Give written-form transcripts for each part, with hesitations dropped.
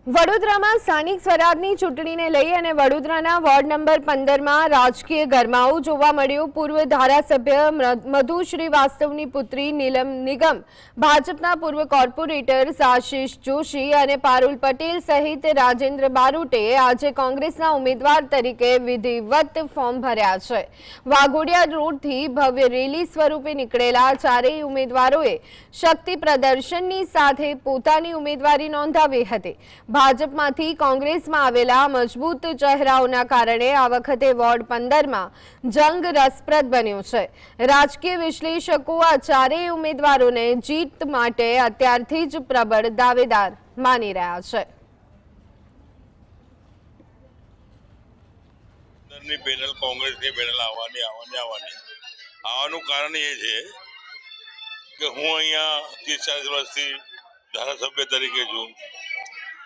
વડોદરામાં સ્થાનિક સ્વરાજની ચૂંટણીને લઈ અને વડોદરાના વોર્ડ નંબર 15માં રાજકીય ગરમાવો જોવા મળ્યો। પૂર્વ ધારાસભ્ય મધુ શ્રીવાસ્તવની પુત્રી નીલમ નિગમ, ભાજપના પૂર્વ કોર્પોરેટર આશિષ જોશી અને પારુલ પટેલ સહિત રાજેન્દ્ર બારોટે આજે કોંગ્રેસના ઉમેદવાર તરીકે વિધિવત ફોર્મ ભર્યા છે। વાઘોડિયા રોડથી ભવ્ય રેલી સ્વરૂપે નીકળેલા ચારેય ઉમેદવારોએ શક્તિ પ્રદર્શનની સાથે પોતાની ઉમેદવારી નોંધાવી હતી। ભાજપમાંથી કોંગ્રેસમાં આવેલા મજબૂત ચહેરાઓના કારણે આ વખતે વોર્ડ 15માં જંગ રસપ્રદ બન્યો છે। રાજકીય વિશ્લેષકો આ ચારેય ઉમેદવારોને જીત માટે અત્યારથી જ પ્રબળ દાવેદાર માની રહ્યા છે। પેનલ કોંગ્રેસની પેનલ આવવાનું કારણ એ છે કે હું અહીંયા 30-40 વર્ષથી ધારાસભ્ય તરીકે છું।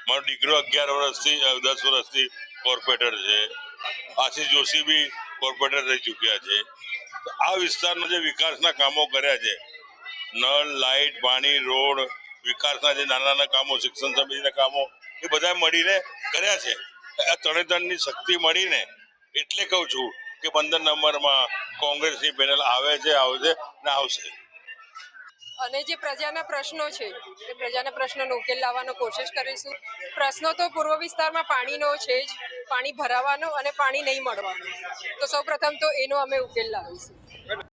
મારો દીકરો 11 વર્ષથી 10 વર્ષથી કોર્પોરેટર છે। આશિષ જોશી બી કોર્પોરેટર રહી ચૂક્યા છે। તો આ વિસ્તારના જે વિકાસના કામો કર્યા છે, નળ, લાઇટ, પાણી, રોડ, વિકાસના જે નાના નાના કામો, શિક્ષણ સમિતિના કામો, એ બધા મળીને કર્યા છે। આ ત્રણેય શક્તિ મળીને એટલે કહું છું કે 15 નંબરમાં કોંગ્રેસની પેનલ આવશે ને આવશે। અને જે પ્રજાના પ્રશ્નો છે એ પ્રજાના પ્રશ્નોનો ઉકેલ લાવવાનો કોશિશ કરીશું। પ્રશ્નો તો પૂર્વ વિસ્તારમાં પાણીનો છે જ, પાણી ભરાવાનો અને પાણી નહીં મળવાનું, તો સૌપ્રથમ તો એનો અમે ઉકેલ લાવીશું।